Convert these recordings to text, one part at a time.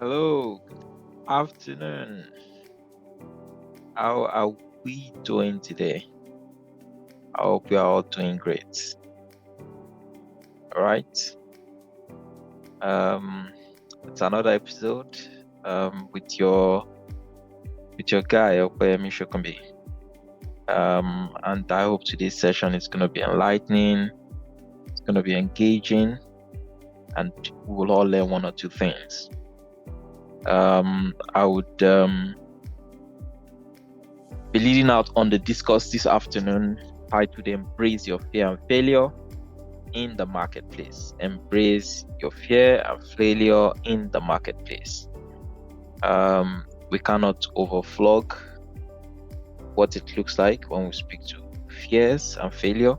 Hello, good afternoon. How are we doing today? I hope we are all doing great. All right. Um, it's another episode with your guy Opeyemi Shokunbi. And I hope today's session is going to be enlightening. It's going to be engaging, and we will all learn one or two things. I would be leading out on the discourse this afternoon titled "Embrace Your Fear and Failure in the Marketplace." Embrace your fear and failure in the marketplace. We cannot overflog what it looks like when we speak to fears and failure.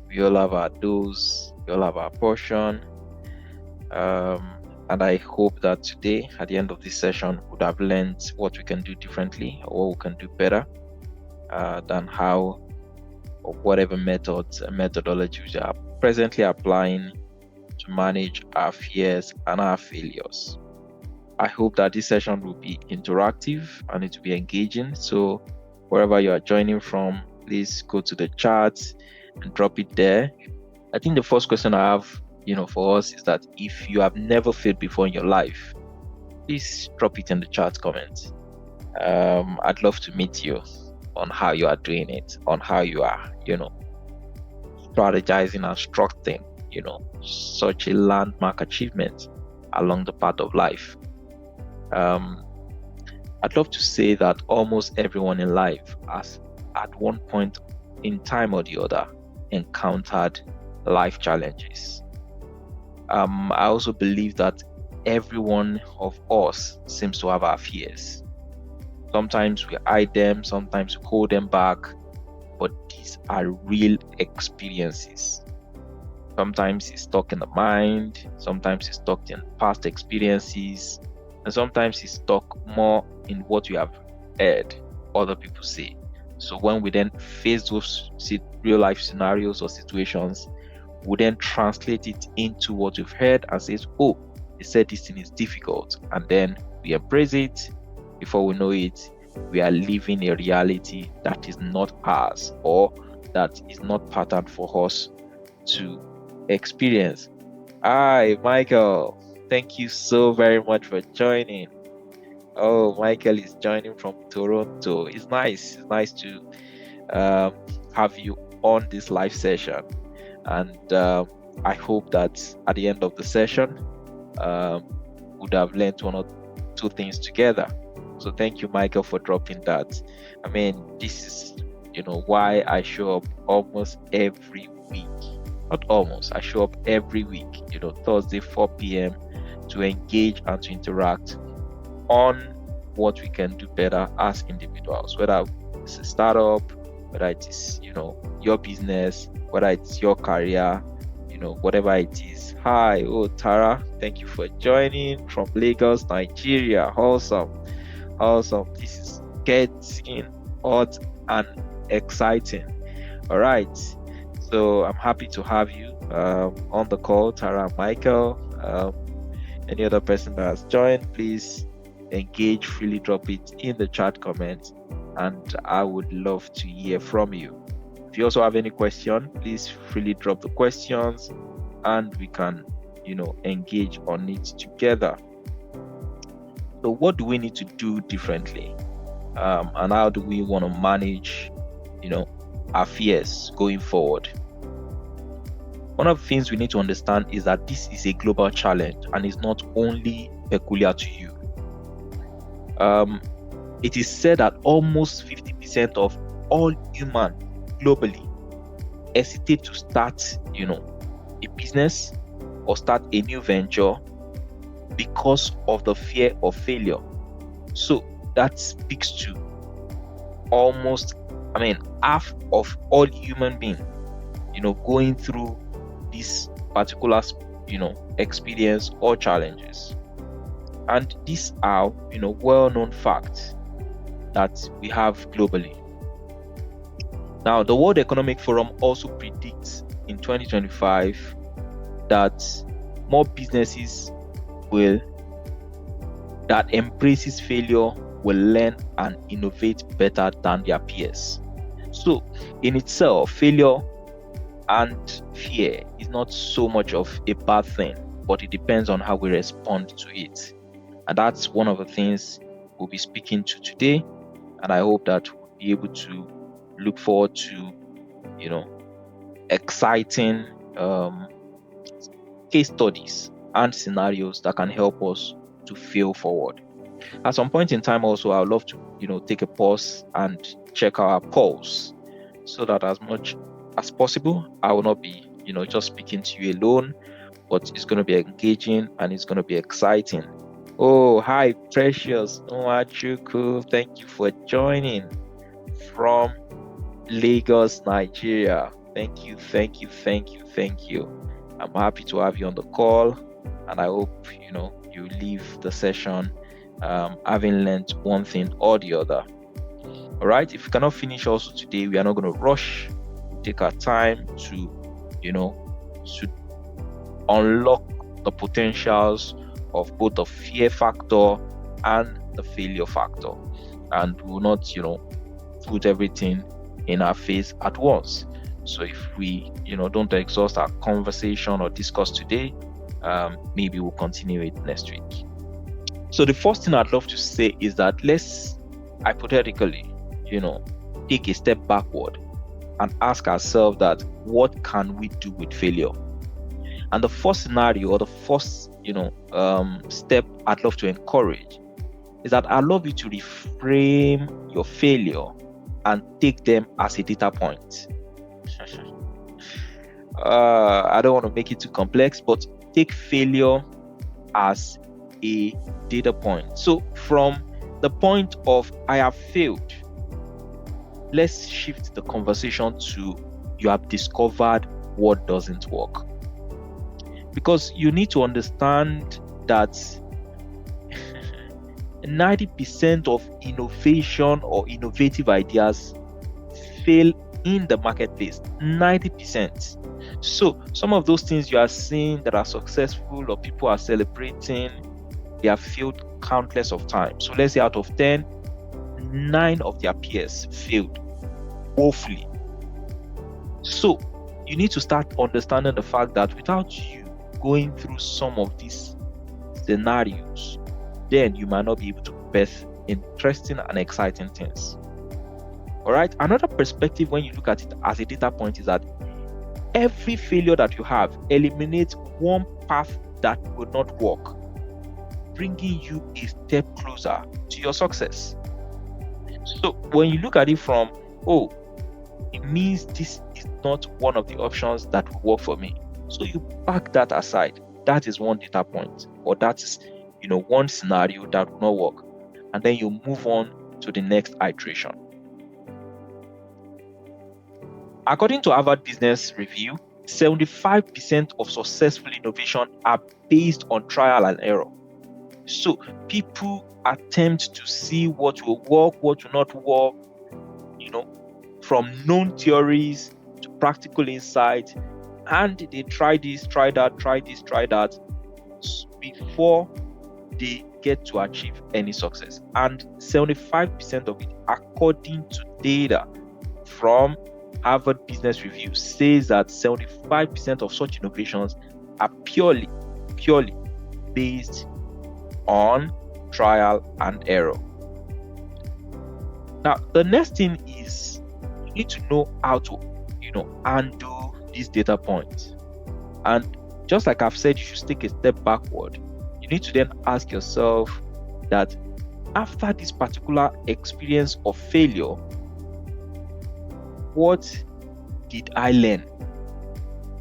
We all have our dose, we all have our portion. And I hope that today, at the end of this session, we would have learned what we can do differently or what we can do better than how or whatever methods and methodologies we are presently applying to manage our fears and our failures. I hope that this session will be interactive and it will be engaging. So wherever you are joining from, please go to the chat and drop it there. I think the first question I have, for us is that if you have never failed before in your life, please drop it in the chat comment. I'd love to meet you on how you are doing it, on how you are, strategizing and structuring, such a landmark achievement along the path of life. I'd love to say that almost everyone in life has, at one point in time or the other, encountered life challenges. I also believe that every one of us seems to have our fears. Sometimes we hide them, sometimes we hold them back, but these are real experiences. Sometimes it's stuck in the mind, sometimes it's stuck in past experiences, and sometimes it's stuck more in what you have heard other people say. So when we then face those real life scenarios or situations, we then translate it into what we've heard and says, oh, they said this thing is difficult. And then we embrace it. Before we know it, we are living a reality that is not ours or that is not patterned for us to experience. Hi, Michael. Thank you so very much for joining. Oh, Michael is joining from Toronto. It's nice. It's nice to have you on this live session. And I hope that at the end of the session, would have learned one or two things together. So thank you, Michael, for dropping that. I mean, this is, why I show up almost every week. Not almost, I show up every week, Thursday, 4 p.m. to engage and to interact on what we can do better as individuals, whether it's a startup, whether it is, your business, whether it's your career, whatever it is. Hi, Tara, thank you for joining from Lagos, Nigeria. Awesome. This is getting hot and exciting. All right. So I'm happy to have you on the call, Tara, Michael. Any other person that has joined, please engage freely, drop it in the chat comment, and I would love to hear from you. If you also have any question, please freely drop the questions and we can, engage on it together. So what do we need to do differently? And how do we want to manage, our fears going forward? One of the things we need to understand is that this is a global challenge and is not only peculiar to you. It is said that almost 50% of all humans globally hesitate to start, a business or start a new venture because of the fear of failure. So that speaks to half of all human beings, going through this particular, experience or challenges. And these are, well-known facts that we have globally. Now, the World Economic Forum also predicts in 2025 that more businesses will that embraces failure will learn and innovate better than their peers. So, in itself, failure and fear is not so much of a bad thing, but it depends on how we respond to it. And that's one of the things we'll be speaking to today. And I hope that we'll be able to look forward to, exciting case studies and scenarios that can help us to fail forward. At some point in time also, I would love to, take a pause and check our pulse so that as much as possible, I will not be, just speaking to you alone, but it's going to be engaging and it's going to be exciting. Oh, hi, Precious Nwachuku. Thank you for joining from Lagos, Nigeria. Thank you. I'm happy to have you on the call, and I hope, you leave the session having learned one thing or the other. All right. If you cannot finish also today, we are not going to rush. Take our time to, to unlock the potentials of both the fear factor and the failure factor, and we will not, put everything in our face at once. So if we, don't exhaust our conversation or discuss today, maybe we'll continue it next week. So the first thing I'd love to say is that let's hypothetically, take a step backward and ask ourselves that what can we do with failure? And the first scenario or the first, step I'd love to encourage is that I'd love you to reframe your failure and take them as a data point. I don't want to make it too complex, but take failure as a data point. So from the point of I have failed, let's shift the conversation to you have discovered what doesn't work. Because you need to understand that 90% of innovation or innovative ideas fail in the marketplace. 90%. So some of those things you are seeing that are successful or people are celebrating, they have failed countless of times. So let's say out of 10, 9 of their peers failed woefully. So you need to start understanding the fact that without you going through some of these scenarios, then you might not be able to birth interesting and exciting things. All right. Another perspective when you look at it as a data point is that every failure that you have eliminates one path that will not work, bringing you a step closer to your success. So when you look at it from, it means this is not one of the options that will work for me. So you pack that aside. That is one data point, or that is, one scenario that will not work. And then you move on to the next iteration. According to Harvard Business Review, 75% of successful innovation are based on trial and error. So people attempt to see what will work, what will not work, from known theories to practical insight. And they try this, try that, before they get to achieve any success. And 75% of it, according to data from Harvard Business Review, says that 75% of such innovations are purely based on trial and error. Now, the next thing is you need to know how to, handle these data points. And just like I've said, you should take a step backward. You need to then ask yourself that after this particular experience of failure, what did I learn?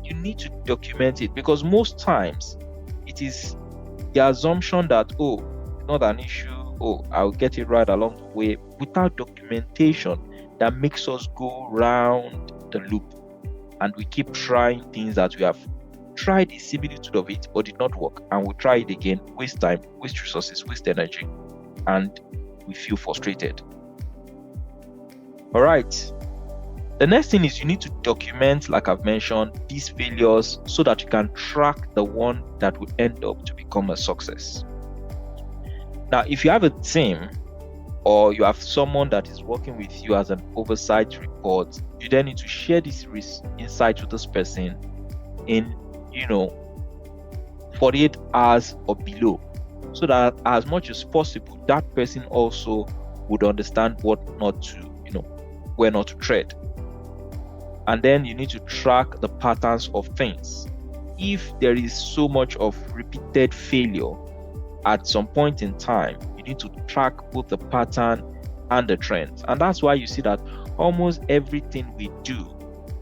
You need to document it, because most times it is the assumption that, it's not an issue, I'll get it right along the way, without documentation that makes us go round the loop. And we keep trying things that we have tried a similitude of it, but did not work. And we'll try it again, waste time, waste resources, waste energy, and we feel frustrated. All right. The next thing is you need to document, like I've mentioned, these failures so that you can track the one that will end up to become a success. Now, if you have a team or you have someone that is working with you as an oversight report, you then need to share this insight with this person in 48 hours or below, so that as much as possible that person also would understand what not to, where not to tread. And then you need to track the patterns of things. If there is so much of repeated failure at some point in time, you need to track both the pattern and the trends. And that's why you see that almost everything we do,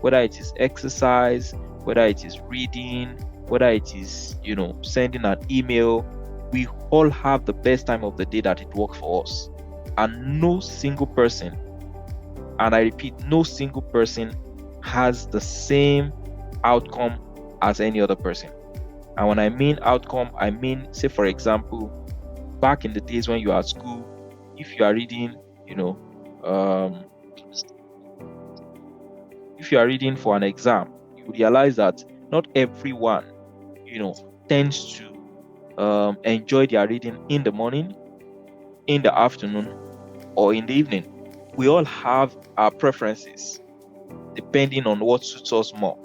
whether it is exercise, whether it is reading, whether it is, sending an email, we all have the best time of the day that it works for us. And no single person, and I repeat, no single person has the same outcome as any other person. And when I mean outcome, I mean, say for example, back in the days when you were at school, if you are reading, if you are reading for an exam, you realize that not everyone, tends to enjoy their reading in the morning, in the afternoon, or in the evening. We all have our preferences depending on what suits us more.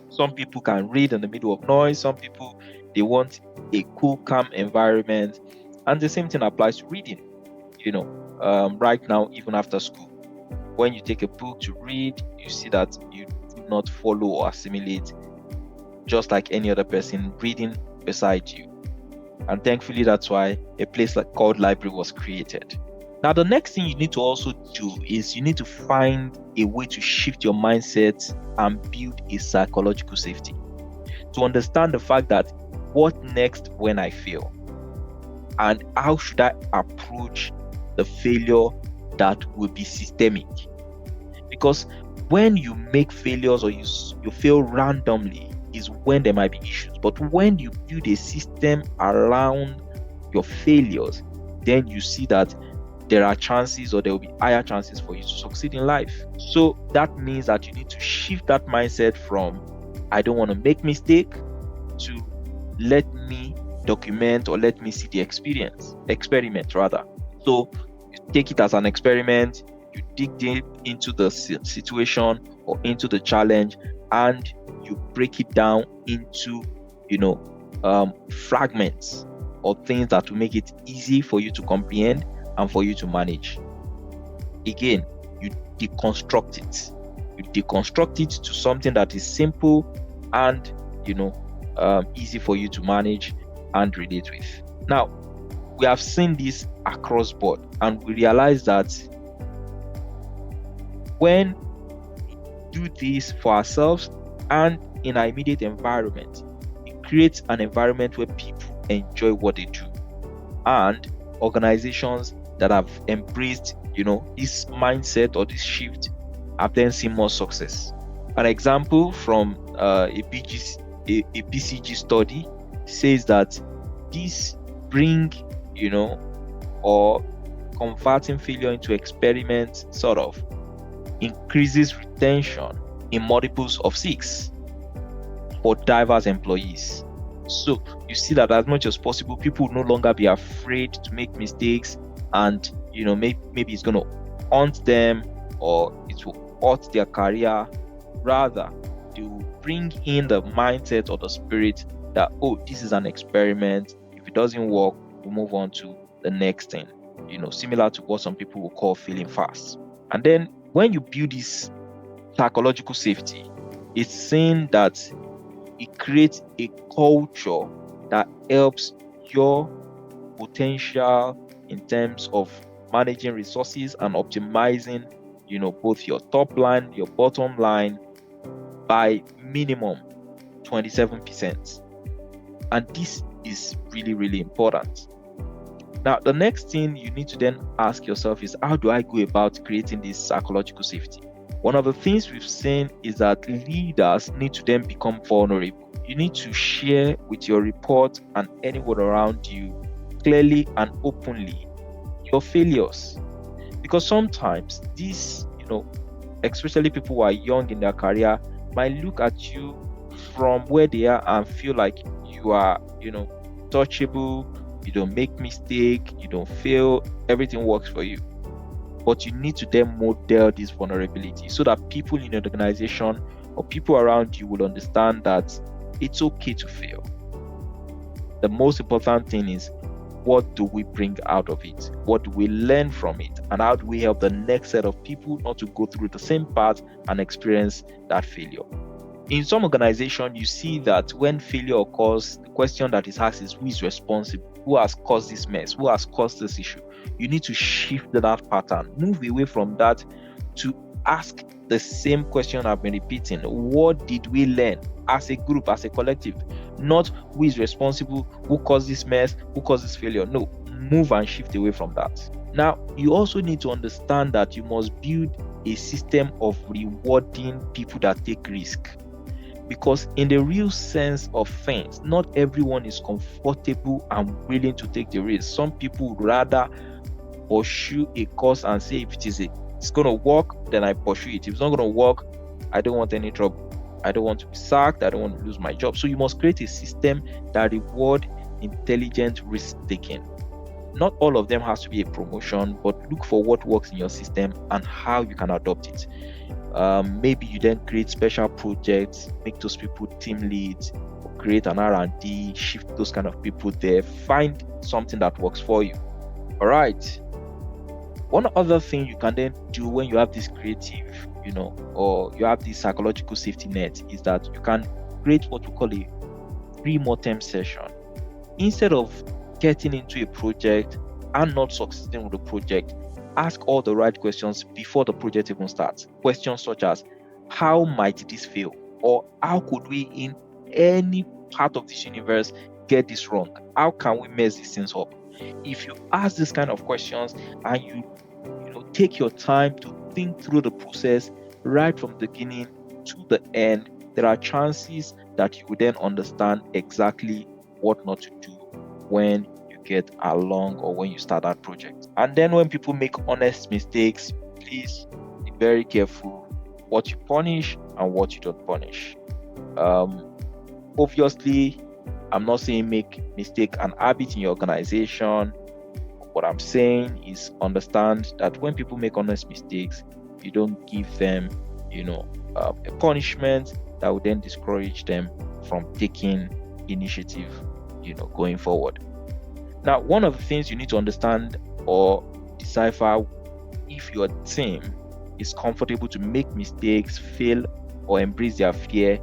Some people can read in the middle of noise. Some people, they want a cool, calm environment. And the same thing applies to reading. Right now, even after school, when you take a book to read, you see that you do not follow or assimilate just like any other person reading beside you. And thankfully, that's why a place called library was created. Now, the next thing you need to also do is you need to find a way to shift your mindset and build a psychological safety. To understand the fact that what next when I fail? And how should I approach the failure that will be systemic? Because when you make failures or you fail randomly is when there might be issues. But when you build a system around your failures, then you see that there are chances, or there will be higher chances for you to succeed in life. So that means that you need to shift that mindset from I don't want to make mistake to let me document, or let me see the experiment rather. So you take it as an experiment, you dig deep into the situation or into the challenge, and you break it down into fragments or things that will make it easy for you to comprehend and for you to manage. Again, you deconstruct it. You deconstruct it to something that is simple and easy for you to manage and relate with. Now, we have seen this across board, and we realize that when we do this for ourselves and in our immediate environment, it creates an environment where people enjoy what they do, and organizations that have embraced this mindset or this shift have then seen more success. An example from a BCG study says that this bring or converting failure into experiments sort of increases retention in multiples of 6 for diverse employees. So you see that as much as possible, people will no longer be afraid to make mistakes, and maybe it's going to haunt them or it will hurt their career. Rather, they will bring in the mindset or the spirit that, this is an experiment. If it doesn't work, we'll move on to the next thing. Similar to what some people will call failing fast. And then when you build this psychological safety, it's saying that it creates a culture that helps your potential in terms of managing resources and optimizing, both your top line, your bottom line by minimum 27%. And this is really, really important. Now, the next thing you need to then ask yourself is, how do I go about creating this psychological safety? One of the things we've seen is that leaders need to then become vulnerable. You need to share with your report and anyone around you clearly and openly your failures. Because sometimes these, especially people who are young in their career, might look at you from where they are and feel like you are, touchable, you don't make mistake, you don't fail, everything works for you. But you need to then model this vulnerability so that people in your organization or people around you will understand that it's okay to fail. The most important thing is, what do we bring out of it? What do we learn from it? And how do we help the next set of people not to go through the same path and experience that failure? In some organization, you see that when failure occurs, the question that is asked is, who is responsible? Who has caused this mess? Who has caused this issue? You need to shift that pattern. Move away from that to ask the same question I've been repeating. What did we learn as a group, as a collective? Not who is responsible, who caused this mess, who caused this failure. No, move and shift away from that. Now, you also need to understand that you must build a system of rewarding people that take risk. Because in the real sense of things, not everyone is comfortable and willing to take the risk. Some people would rather pursue a course and say, if it's going to work, then I pursue it. If it's not going to work, I don't want any trouble. I don't want to be sacked. I don't want to lose my job. So you must create a system that reward intelligent risk taking. Not all of them has to be a promotion, but look for what works in your system and how you can adopt it. Maybe you then create special projects, make those people team leads, or create an R&D, shift those kind of people there. Find something that works for you. All right. One other thing you can then do when you have this creative, or you have this psychological safety net is that you can create what we call a pre-mortem session. Instead of getting into a project and not succeeding with the project, ask all the right questions before the project even starts. Questions such as, how might this fail? Or how could we in any part of this universe get this wrong? How can we mess these things up? If you ask this kind of questions and you take your time to think through the process right from the beginning to the end, there are chances that you will then understand exactly what not to do when you get along or when you start that project. And then when people make honest mistakes, please be very careful what you punish and what you don't punish. Obviously, I'm not saying make mistake an habit in your organization. What I'm saying is understand that when people make honest mistakes, you don't give them, a punishment that would then discourage them from taking initiative, going forward. Now, one of the things you need to understand or decipher if your team is comfortable to make mistakes, fail, or embrace their fear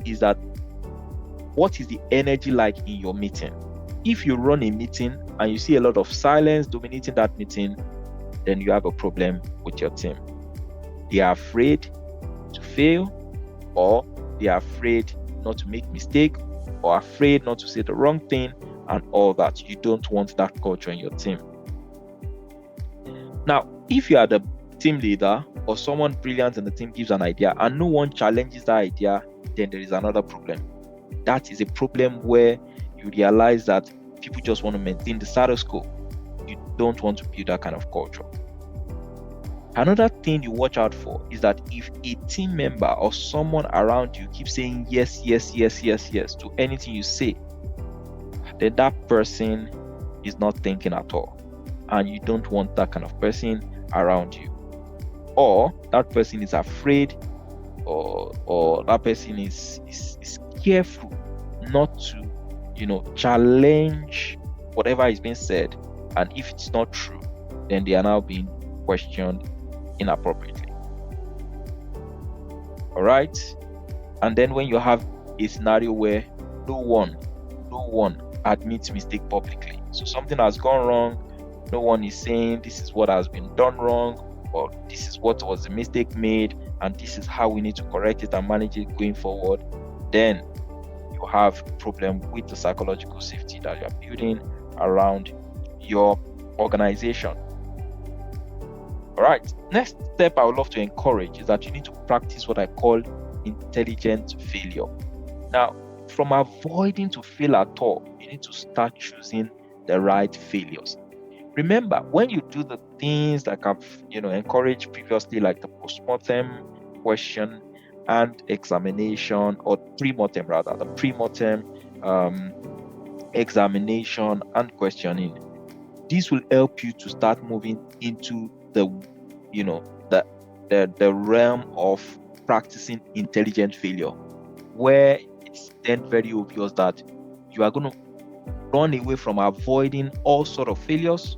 is that what is the energy like in your meeting? If you run a meeting and you see a lot of silence dominating that meeting, then you have a problem with your team. They are afraid to fail, or they are afraid not to make mistake, or afraid not to say the wrong thing, and all that. You don't want that culture in your team. Now, if you are the team leader or someone brilliant in the team gives an idea and no one challenges that idea, then there is another problem. That is a problem where you realize that people just want to maintain the status quo. You don't want to build that kind of culture. Another thing you watch out for is that if a team member or someone around you keeps saying yes, yes, yes, yes, yes to anything you say, then that person is not thinking at all. And you don't want that kind of person around you. Or that person is afraid, or that person is careful not to, challenge whatever is being said. And if it's not true, then they are now being questioned inappropriately. All right. And then when you have a scenario where no one admits mistake publicly, so something has gone wrong, no one is saying this is what has been done wrong, or this is what was the mistake made, and this is how we need to correct it and manage it going forward, then you have a problem with the psychological safety that you are building around your organization. All right. Next step I would love to encourage is that you need to practice what I call intelligent failure. Now, from avoiding to fail at all, you need to start choosing the right failures. Remember, when you do the things like I've encouraged previously, like the postmortem question and examination, or pre-mortem rather, the pre-mortem examination, and questioning. This will help you to start moving into the realm of practicing intelligent failure, where it's then very obvious that you are going to run away from avoiding all sort of failures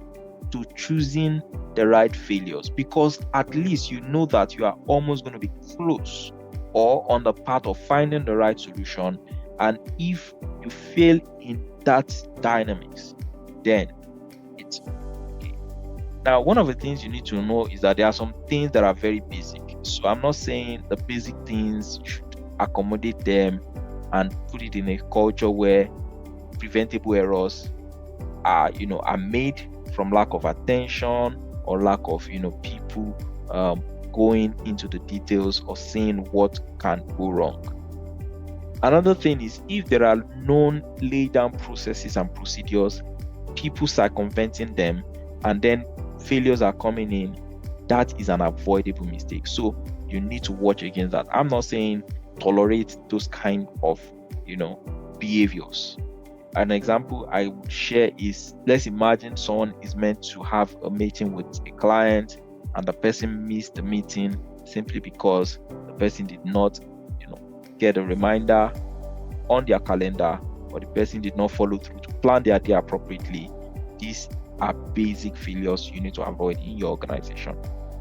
to choosing the right failures, because at least you know that you are almost going to be close or on the path of finding the right solution. And if you fail in that dynamics, then it's okay. Now, one of the things you need to know is that there are some things that are very basic. So I'm not saying the basic things should accommodate them and put it in a culture where preventable errors are made from lack of attention or lack of people going into the details or seeing what can go wrong. Another thing is, if there are known laid down processes and procedures, people circumventing them, and then failures are coming in, that is an avoidable mistake. So you need to watch against that. I'm not saying tolerate those kind of behaviors. An example I would share is, let's imagine someone is meant to have a meeting with a client and the person missed the meeting simply because the person did not get a reminder on their calendar, or the person did not follow through to plan their day appropriately. These are basic failures you need to avoid in your organization.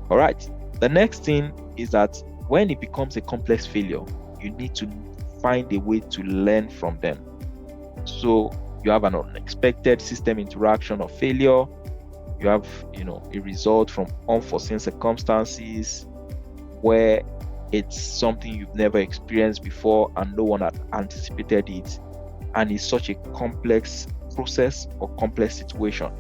All right. The next thing is that when it becomes a complex failure, you need to find a way to learn from them. So you have an unexpected system interaction or failure. You have, a result from unforeseen circumstances where it's something you've never experienced before and no one had anticipated it. And it's such a complex process or complex situation.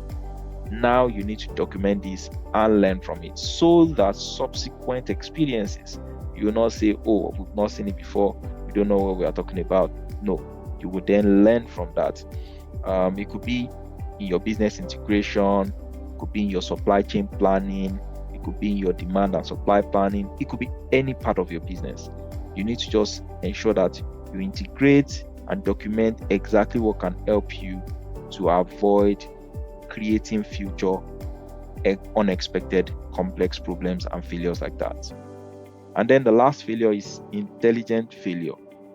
Now you need to document this and learn from it, so that subsequent experiences, you will not say, oh, we've not seen it before, we don't know what we are talking about. No, you will then learn from that. It could be in your business integration, it could be in your supply chain planning, it could be in your demand and supply planning, it could be any part of your business. You need to just ensure that you integrate and document exactly what can help you to avoid creating future unexpected complex problems and failures like that. And then the last failure is intelligent failure.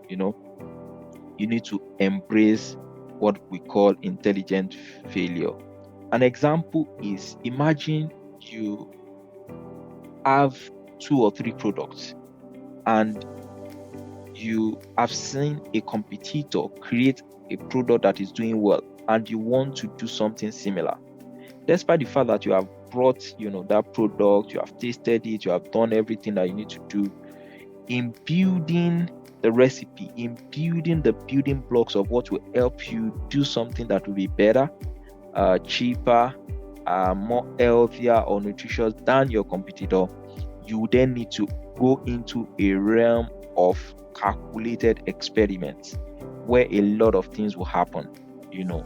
You need to embrace what we call intelligent failure. An example is, imagine you have 2 or 3 products and you have seen a competitor create a product that is doing well, and you want to do something similar. Despite the fact that you have brought that product, you have tasted it, you have done everything that you need to do in building the recipe, in building the building blocks of what will help you do something that will be better, cheaper, more healthier or nutritious than your competitor. You then need to go into a realm of calculated experiments where a lot of things will happen. You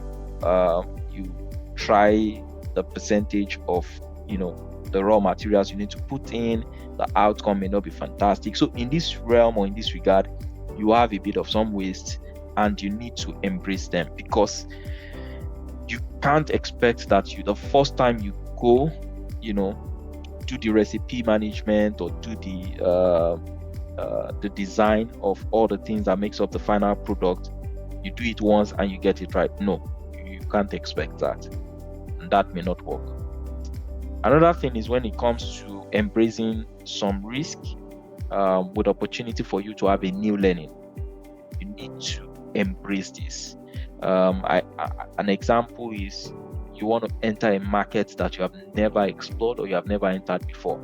try the percentage of the raw materials you need to put in. The outcome may not be fantastic. So in this realm or in this regard, you have a bit of some waste, and you need to embrace them, because you can't expect that the first time you go do the recipe management or do the design of all the things that makes up the final product, you do it once and you get it right. No, you can't expect that, and that may not work. Another thing is when it comes to embracing some risk with opportunity for you to have a new learning. You need to embrace this. An example is, you want to enter a market that you have never explored or you have never entered before,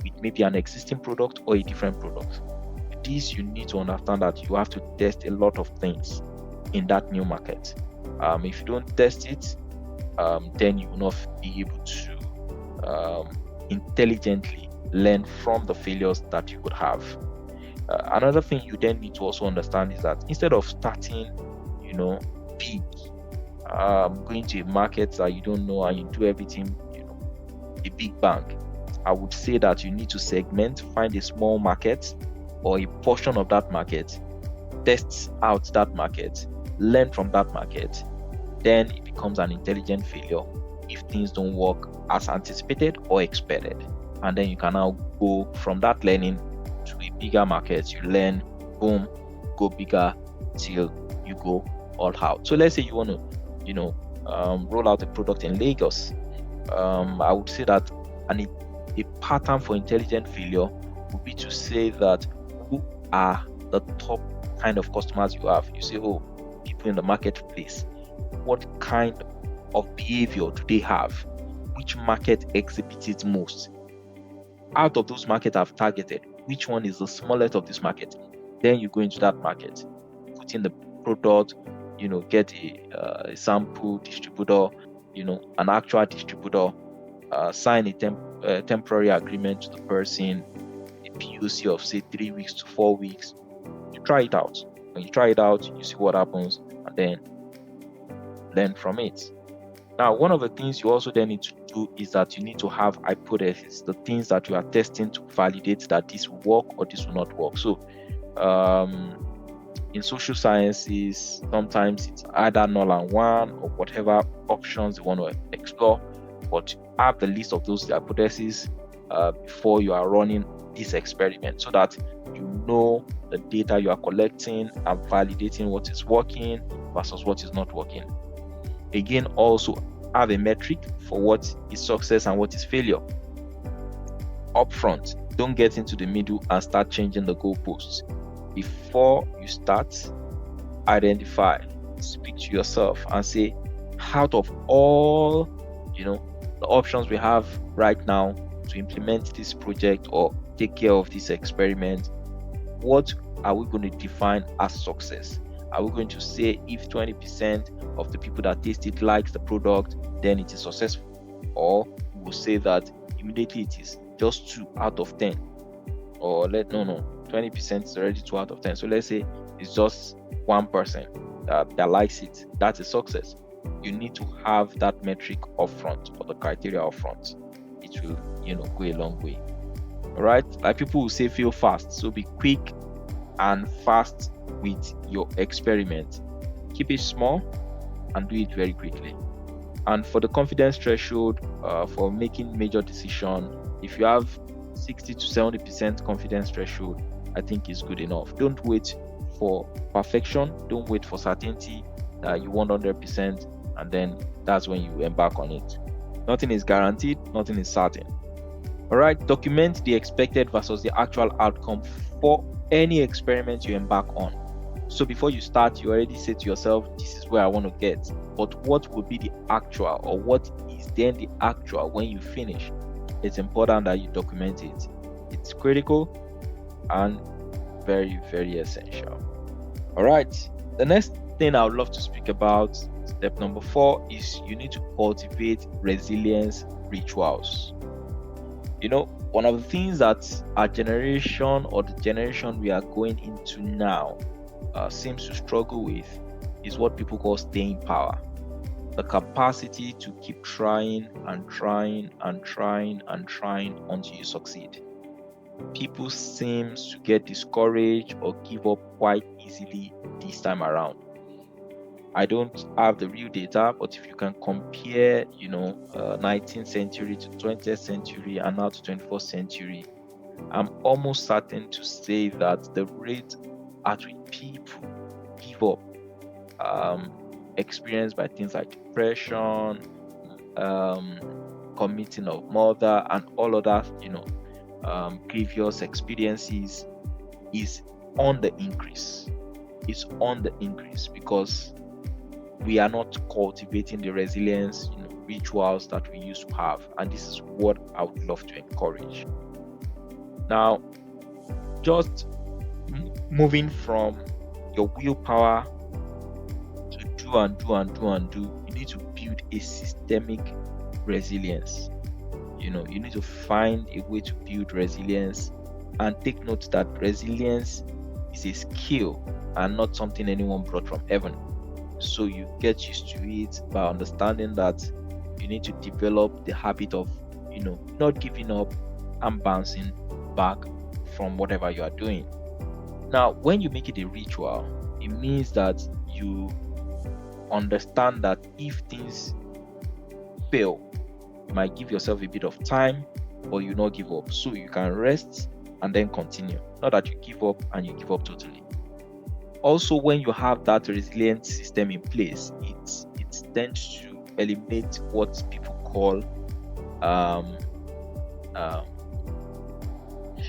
with maybe an existing product or a different product. With this, you need to understand that you have to test a lot of things in that new market. If you don't test it, then you will not be able to intelligently learn from the failures that you would have. Another thing you then need to also understand is that instead of starting, big, going to a market that you don't know and you do everything, a big bang, I would say that you need to segment, find a small market or a portion of that market, test out that market, learn from that market, then it becomes an intelligent failure if things don't work as anticipated or expected. And then you can now go from that learning to a bigger market. You learn, boom, go bigger till you go all out. So let's say you want to, roll out a product in Lagos. I would say that a pattern for intelligent failure would be to say that who are the top kind of customers you have. You say, oh, people in the marketplace, what kind of behavior do they have? Which market exhibits it most? Out of those markets I've targeted, which one is the smallest of this market? Then you go into that market, put in the product, get a sample distributor, an actual distributor, sign a temporary agreement to the person, a POC of say 3 weeks to 4 weeks. You try it out. When you try it out, you see what happens, and then learn from it. Now, one of the things you also then need to do is that you need to have hypotheses, the things that you are testing to validate that this will work or this will not work. So, in social sciences, sometimes it's either null and one or whatever options you want to explore, but have the list of those hypotheses before you are running this experiment, so that you know the data you are collecting and validating what is working versus what is not working. Again, also have a metric for what is success and what is failure. Upfront, don't get into the middle and start changing the goalposts. Before you start, identify, speak to yourself and say, out of all, the options we have right now to implement this project or take care of this experiment, what are we going to define as success? Are we going to say if 20% of the people that taste it likes the product, then it is successful? Or we'll say that immediately it is just 2 out of 10. Or 20% is already 2 out of 10. So let's say it's just 1% that likes it. That's a success. You need to have that metric upfront or the criteria upfront. It will, go a long way. All right. Like people will say, fail fast. So be quick and fast with your experiment. Keep it small and do it very quickly. And for the confidence threshold, for making major decision, if you have 60 to 70% confidence threshold, I think is good enough. Don't wait for perfection. Don't wait for certainty that you want 100%, and then that's when you embark on it. Nothing is guaranteed. Nothing is certain. All right. Document the expected versus the actual outcome for any experiment you embark on. So before you start, you already say to yourself, this is where I want to get. But what will be the actual, or what is then the actual when you finish? It's important that you document it. It's critical and very, very essential. All right. The next thing I would love to speak about, step number 4, is you need to cultivate resilience rituals. One of the things that our generation, or the generation we are going into now, seems to struggle with is what people call staying power. The capacity to keep trying and trying and trying and trying until you succeed. People seem to get discouraged or give up quite easily this time around. I don't have the real data, but if you can compare, 19th century to 20th century and now to 21st century, I'm almost certain to say that the rate at which people give up, experienced by things like depression, committing of murder, and all other, previous experiences, is on the increase. It's on the increase because we are not cultivating the resilience, rituals that we used to have, and this is what I would love to encourage. Now, just moving from your willpower to do and do and do and do, you need to build a systemic resilience. You need to find a way to build resilience, and take note that resilience is a skill and not something anyone brought from heaven. So you get used to it by understanding that you need to develop the habit of, not giving up and bouncing back from whatever you are doing. Now, when you make it a ritual, it means that you understand that if things fail, you might give yourself a bit of time, but you not give up. So you can rest and then continue. Not that you give up and you give up totally. Also, when you have that resilient system in place, it tends to eliminate what people call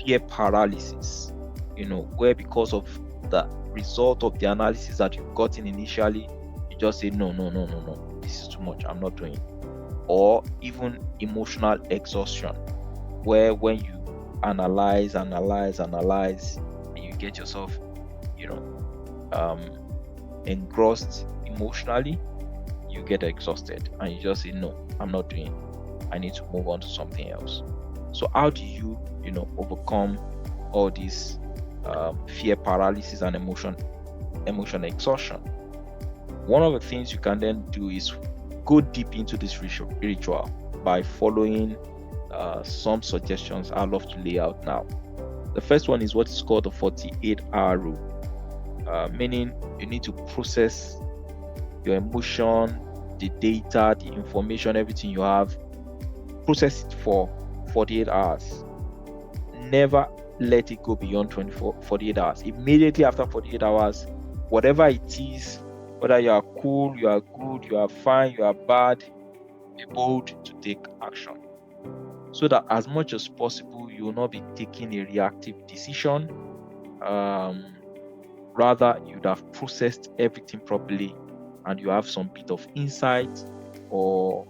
fear paralysis. Where because of the result of the analysis that you've gotten initially, you just say no, this is too much, I'm not doing it. Or even emotional exhaustion, where when you analyze, and you get yourself, engrossed emotionally, you get exhausted and you just say, no, I'm not doing it. I need to move on to something else. So how do you, overcome all these fear paralysis and emotion exhaustion? One of the things you can then do is go deep into this ritual by following some suggestions I'd love to lay out now. The first one is what is called the 48-hour rule, meaning you need to process your emotion, the data, the information, everything you have, process it for 48 hours. Never let it go beyond 48 hours. Immediately after 48 hours, whatever it is, whether you are cool, you are good, you are fine, you are bad, be bold to take action. So that as much as possible, you will not be taking a reactive decision. Rather, you'd have processed everything properly and you have some bit of insight or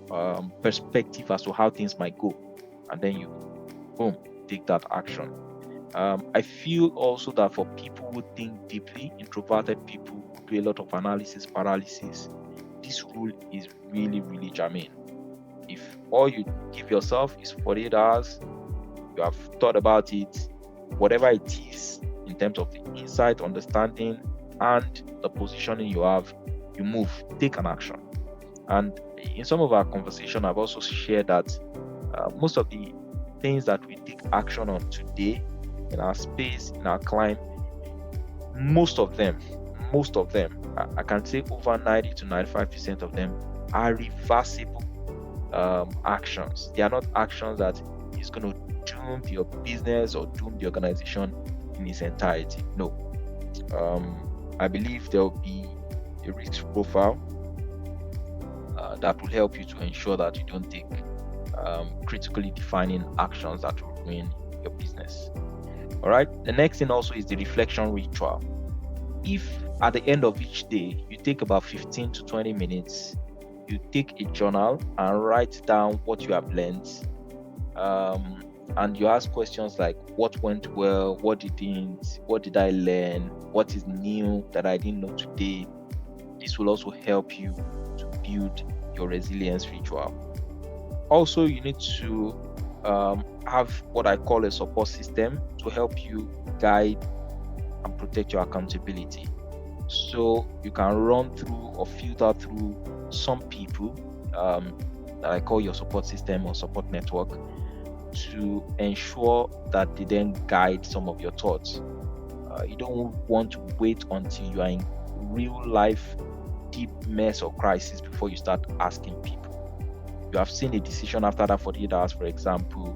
perspective as to how things might go. And then you, boom, take that action. I feel also that for people who think deeply, introverted people who do a lot of analysis paralysis, this rule is really, really germane. If all you give yourself is 48 hours, you have thought about it, whatever it is, in terms of the insight, understanding, and the positioning you have, you move, take an action. And in some of our conversation, I've also shared that most of the things that we take action on today in our space, in our climb, most of them, I can say over 90 to 95% of them are reversible actions. They are not actions that is going to doom your business or doom the organization in its entirety. No. I believe there will be a risk profile that will help you to ensure that you don't take critically defining actions that will ruin your business. All right. The next thing also is the reflection ritual. If at the end of each day you take about 15 to 20 minutes, you take a journal and write down what you have learned, and you ask questions like what went well, what didn't, what did I learn, what is new that I didn't know today. This will also help you to build your resilience ritual. Also, you need to have what I call a support system to help you guide and protect your accountability. So you can run through or filter through some people that I call your support system or support network to ensure that they then guide some of your thoughts. You don't want to wait until you are in real life deep mess or crisis before you start asking people. You have seen a decision after that 48 hours, for example.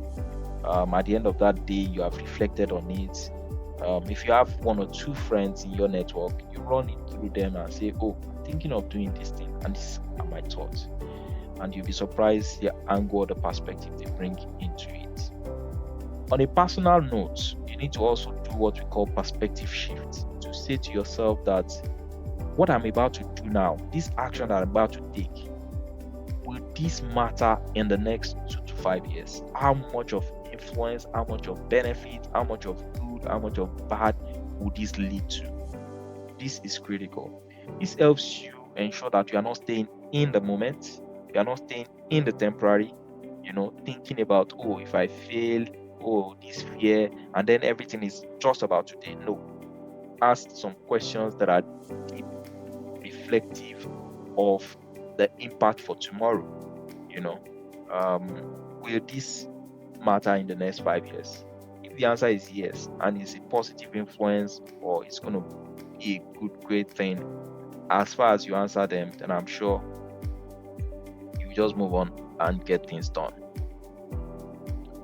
At the end of that day, you have reflected on it. If you have one or two friends in your network, you run it through them and say, oh, I'm thinking of doing this thing and these are my thoughts. And you'll be surprised the angle or the perspective they bring into it. On a personal note, you need to also do what we call perspective shift, to say to yourself that what I'm about to do now, this action that I'm about to take, will this matter in the next 2 to 5 years? How much of influence, how much of benefit, how much of good, how much of bad will this lead to? This is critical. This helps you ensure that you are not staying in the moment, you are not staying in the temporary, thinking about, oh, if I fail, oh, this fear, and then everything is just about today. No. Ask some questions that are deep, reflective of the impact for tomorrow. Will this matter in the next 5 years? If the answer is yes, and it's a positive influence or it's going to be a good, great thing, as far as you answer them, then I'm sure you just move on and get things done.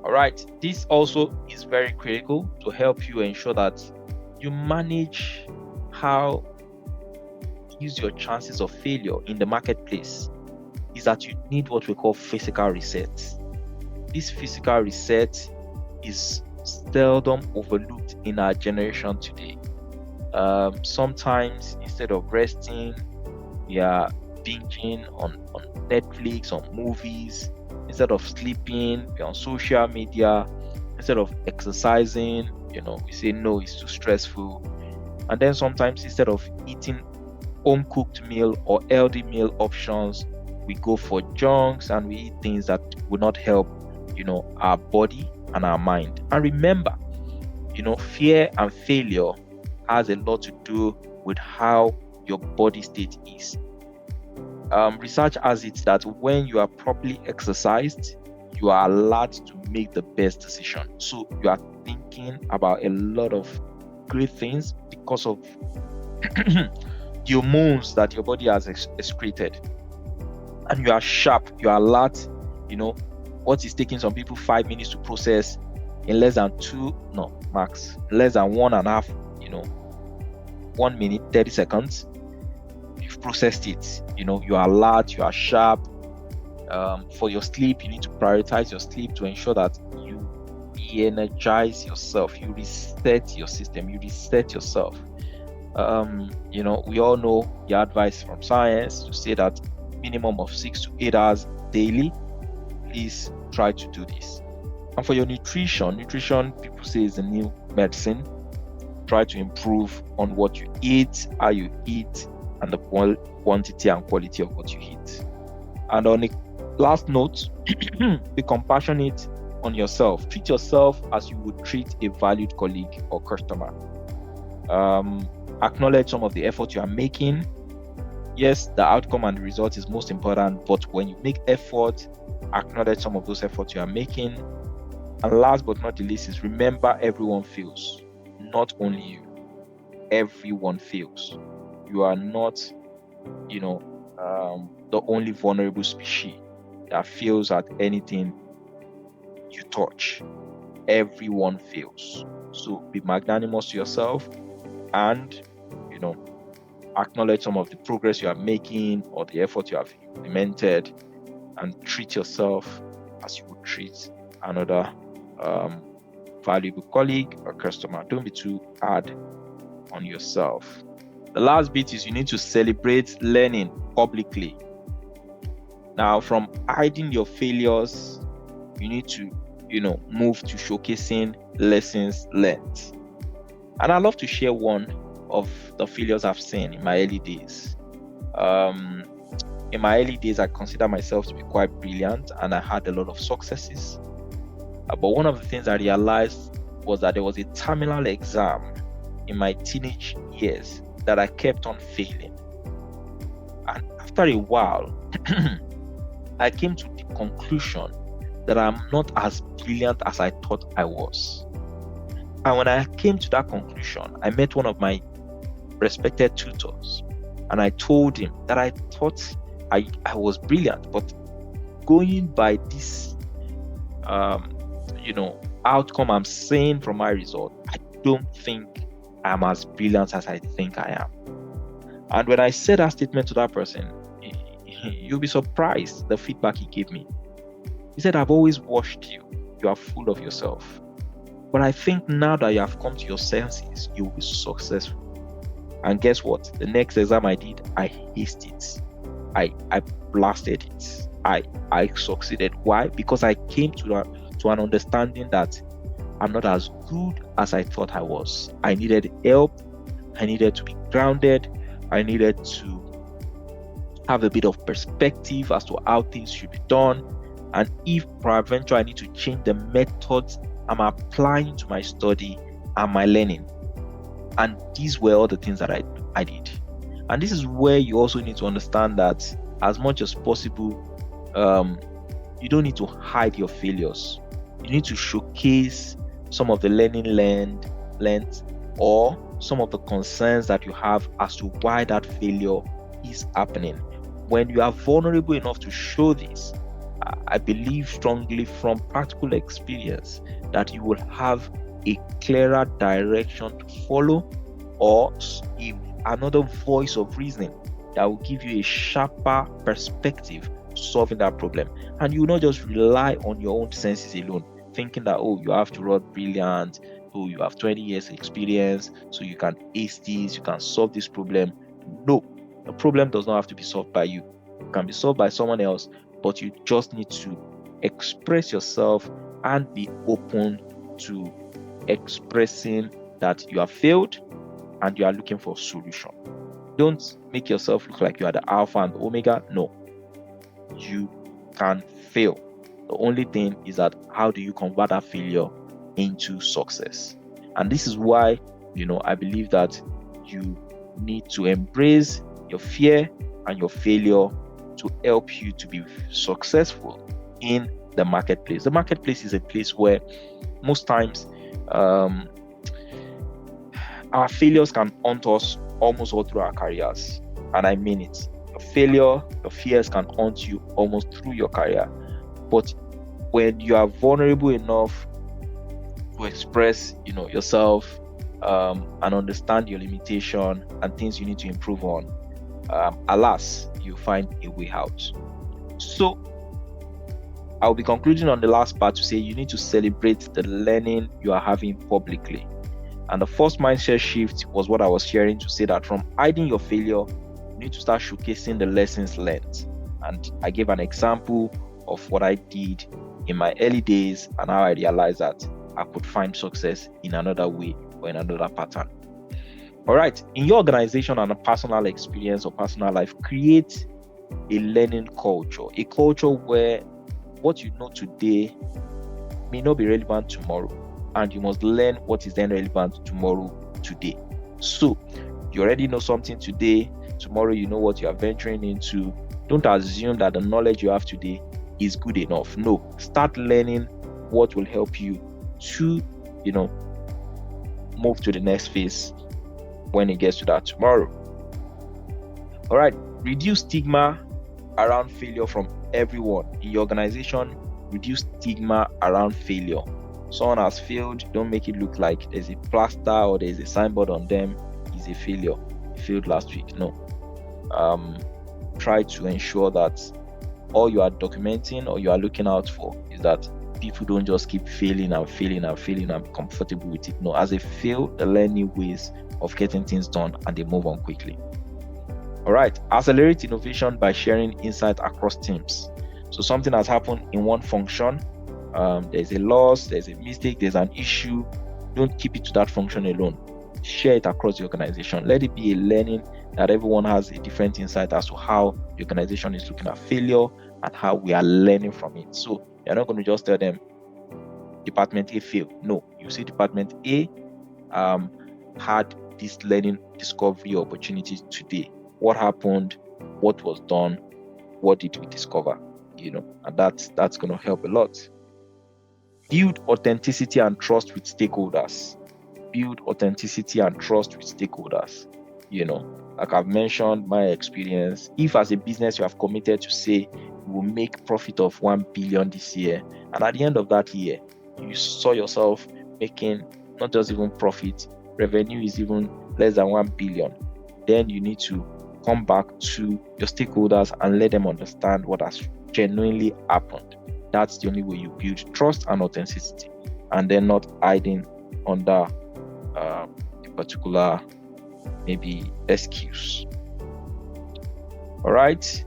All right, this also is very critical to help you ensure that you manage how use your chances of failure in the marketplace. Is that you need what we call physical reset. This physical reset is seldom overlooked in our generation today. Sometimes instead of resting, we are binging on Netflix, on movies. Instead of sleeping, we're on social media. Instead of exercising, we say no, it's too stressful. And then sometimes instead of eating home cooked meal or healthy meal options, we go for junks and we eat things that will not help, our body and our mind. And remember, fear and failure has a lot to do with how your body state is. Research has it that when you are properly exercised, you are allowed to make the best decision. So you are thinking about a lot of great things because of the hormones that your body has excreted. And you are sharp, you are alert. What is taking some people 5 minutes to process in less than less than 1.5, 1 minute, 30 seconds, you've processed it. You are alert, you are sharp. For your sleep, you need to prioritize your sleep to ensure that you re-energize yourself, you reset your system, you reset yourself. We all know the advice from science to say that minimum of 6 to 8 hours daily. Please try to do this. And for your nutrition, people say is the new medicine. Try to improve on what you eat, how you eat, and the quantity and quality of what you eat. And on a last note, be compassionate on yourself. Treat yourself as you would treat a valued colleague or customer. Acknowledge some of the effort you are making. Yes, the outcome and the result is most important, but when you make effort, acknowledge some of those efforts you are making. And last but not the least is remember everyone fails, not only you. Everyone fails. You are not, the only vulnerable species that fails at anything you touch. Everyone fails. So be magnanimous to yourself and, acknowledge some of the progress you are making or the effort you have implemented, and treat yourself as you would treat another valuable colleague or customer. Don't be too hard on yourself. The last bit is you need to celebrate learning publicly. Now, from hiding your failures, you need to, move to showcasing lessons learned. And I'd love to share one of the failures I've seen in my early days. In my early days, I consider myself to be quite brilliant and I had a lot of successes. But one of the things I realized was that there was a terminal exam in my teenage years that I kept on failing. And after a while, I came to the conclusion that I'm not as brilliant as I thought I was. And when I came to that conclusion, I met one of my respected tutors and I told him that I thought I was brilliant, but going by this outcome I'm seeing from my result, I don't think I'm as brilliant as I think I am. And when I said that statement to that person, you'll be surprised the feedback he gave me. He said, I've always watched you. You are full of yourself. But I think now that you have come to your senses, you will be successful. And guess what? The next exam I did, I aced it. I blasted it. I succeeded. Why? Because I came to an understanding that I'm not as good as I thought I was. I needed help. I needed to be grounded. I needed to have a bit of perspective as to how things should be done. And if peradventure I need to change the methods I'm applying to my study and my learning. And these were all the things that I did. And this is where you also need to understand that as much as possible, you don't need to hide your failures. You need to showcase some of the learning learned or some of the concerns that you have as to why that failure is happening. When you are vulnerable enough to show this, I believe strongly from practical experience that you will have a clearer direction to follow, or another voice of reasoning that will give you a sharper perspective solving that problem. And you will not just rely on your own senses alone, thinking that, oh, you have to run brilliant, oh, you have 20 years experience, so you can ace this, you can solve this problem. No, the problem does not have to be solved by you. It can be solved by someone else, but you just need to express yourself and be open to expressing that you have failed and you are looking for a solution. Don't make yourself look like you are the alpha and the omega. No, you can fail. The only thing is that how do you convert that failure into success? And this is why, I believe that you need to embrace your fear and your failure to help you to be successful in the marketplace. The marketplace is a place where most times our failures can haunt us almost all through our careers. And I mean it. Your failure, your fears can haunt you almost through your career. But when you are vulnerable enough to express, yourself and understand your limitation and things you need to improve on, alas, you find a way out. So I'll be concluding on the last part to say you need to celebrate the learning you are having publicly. And the first mindset shift was what I was sharing, to say that from hiding your failure, you need to start showcasing the lessons learned. And I gave an example of what I did in my early days and how I realized that I could find success in another way or in another pattern. All right, in your organization and a personal experience or personal life, create a learning culture, a culture where what you know today may not be relevant tomorrow, and you must learn what is then relevant tomorrow, today. So you already know something today, tomorrow you know what you are venturing into. Don't assume that the knowledge you have today is good enough. No, start learning what will help you to, move to the next phase when it gets to that tomorrow. All right, reduce stigma around failure from everyone in your organization. Reduce stigma around failure. Someone has failed, don't make it look like there's a plaster or there's a signboard on them, is a failure. He failed last week. No. Try to ensure that all you are documenting or you are looking out for is that people don't just keep failing and be comfortable with it. No, as they fail, they learn new ways of getting things done and they move on quickly. All right, accelerate innovation by sharing insight across teams. So something has happened in one function, there's a loss, there's a mistake, there's an issue. Don't keep it to that function alone. Share it across the organization. Let it be a learning that everyone has a different insight as to how the organization is looking at failure and how we are learning from it. So you're not going to just tell them Department A failed. No, you see Department A had this learning discovery opportunity today. What happened? What was done? What did we discover? And that's going to help a lot. Build authenticity and trust with stakeholders. Like I've mentioned my experience. If as a business you have committed to say you will make profit of 1 billion this year, and at the end of that year you saw yourself making not just even profit, revenue is even less than 1 billion, then you need to come back to your stakeholders and let them understand what has genuinely happened. That's the only way you build trust and authenticity, and then not hiding under a particular maybe excuse. All right.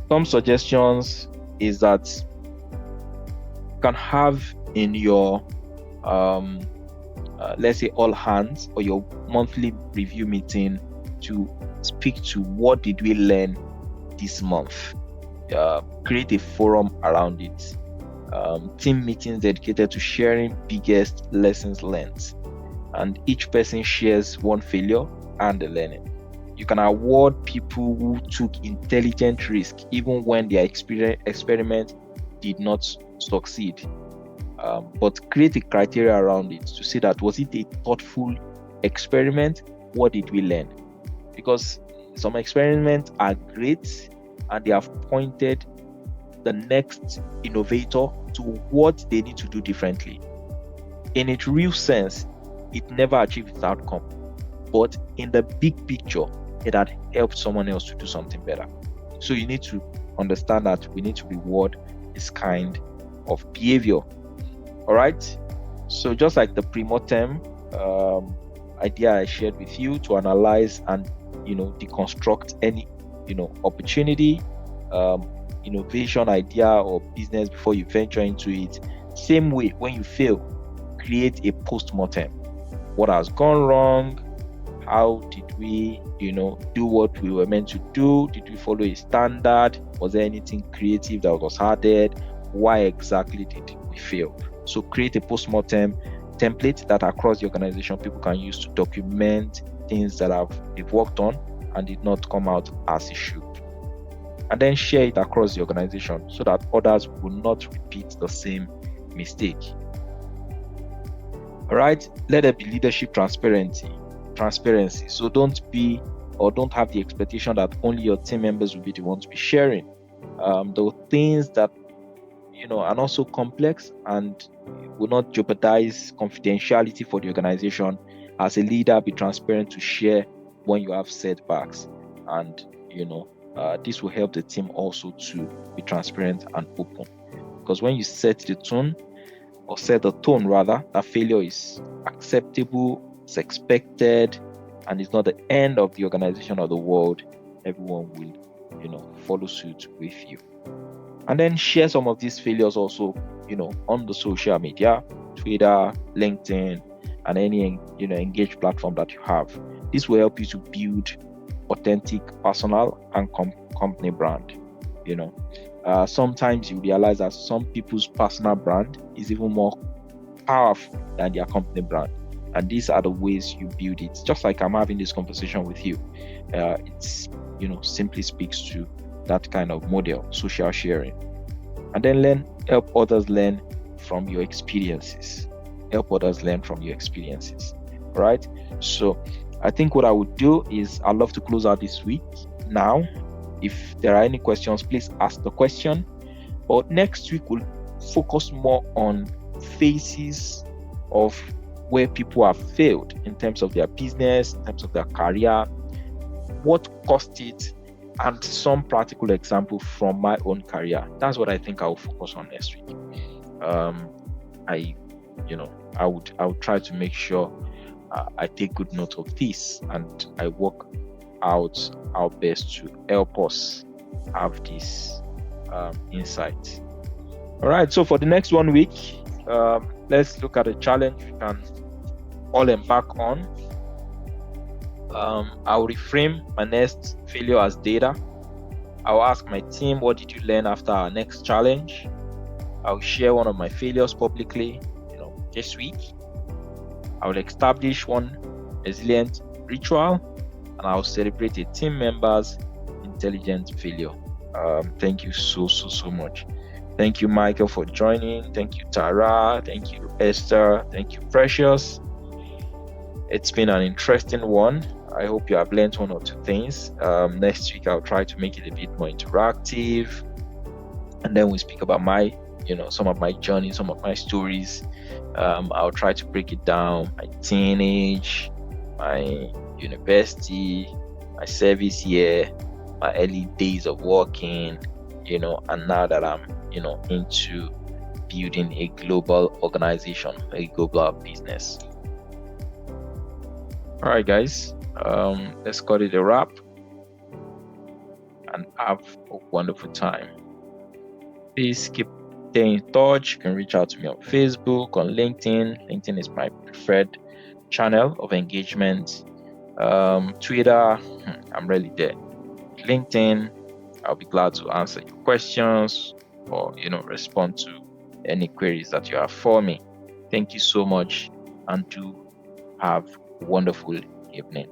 Some suggestions is that you can have in your let's say all hands or your monthly review meeting to speak to what did we learn this month. Create a forum around it. Team meetings dedicated to sharing biggest lessons learned, and each person shares one failure and the learning. You can award people who took intelligent risk even when their experiment did not succeed, but create a criteria around it to say that was it a thoughtful experiment? What did we learn? because some experiments are great and they have pointed the next innovator to what they need to do differently. In its real sense, it never achieved its outcome, but in the big picture, it had helped someone else to do something better. So you need to understand that we need to reward this kind of behavior. All right. So just like the pre-mortem idea I shared with you, to analyze and deconstruct any opportunity, innovation idea or business before you venture into it. Same way, when you fail, create a post-mortem. What has gone wrong? How did we do what we were meant to do? Did we follow a standard? Was there anything creative that was added? Why exactly did we fail? So create a post-mortem template that across the organization people can use to document things that they've worked on and did not come out as it should, and then share it across the organization so that others will not repeat the same mistake. All right, let there be leadership transparency. So don't have the expectation that only your team members will be the ones to be sharing. The things that are not so complex and will not jeopardize confidentiality for the organization. As a leader, be transparent to share when you have setbacks, and this will help the team also to be transparent and open. Because when you set the tone rather, that failure is acceptable, it's expected, and it's not the end of the organization or the world, everyone will follow suit with you. And then share some of these failures also on the social media, Twitter, LinkedIn, and any engaged platform that you have. This will help you to build authentic personal and company brand. Sometimes you realize that some people's personal brand is even more powerful than their company brand, and these are the ways you build it. Just like I'm having this conversation with you, it's simply speaks to that kind of model, social sharing. And then help others learn from your experiences. All right. So I think what I would do is I'd love to close out this week now. If there are any questions, please ask the question. But next week we'll focus more on phases of where people have failed in terms of their business, in terms of their career, what caused it, and some practical example from my own career. That's what I think I will focus on next week. I would try to make sure I take good note of this, and I work out our best to help us have this insight. All right. So for the next 1 week, let's look at a challenge we can all embark on. I'll reframe my next failure as data. I'll ask my team, what did you learn after our next challenge? I'll share one of my failures publicly, this week. I will establish one resilient ritual, and I'll celebrate a team member's intelligent failure. Thank you so much. Thank you, Michael, for joining. Thank you, Tara. Thank you, Esther. Thank you, Precious. It's been an interesting one. I hope you have learned one or two things. Next week, I'll try to make it a bit more interactive. And then we speak about some of my journey, some of my stories. I'll try to break it down: my teenage, my university, my service year, my early days of working, and now that I'm, into building a global organization, a global business. All right, guys, let's call it a wrap and have a wonderful time. Please keep staying in touch. You can reach out to me on Facebook, on LinkedIn. LinkedIn is my preferred channel of engagement. Twitter, I'm really there. LinkedIn, I'll be glad to answer your questions or respond to any queries that you have for me. Thank you so much, and do have a wonderful evening.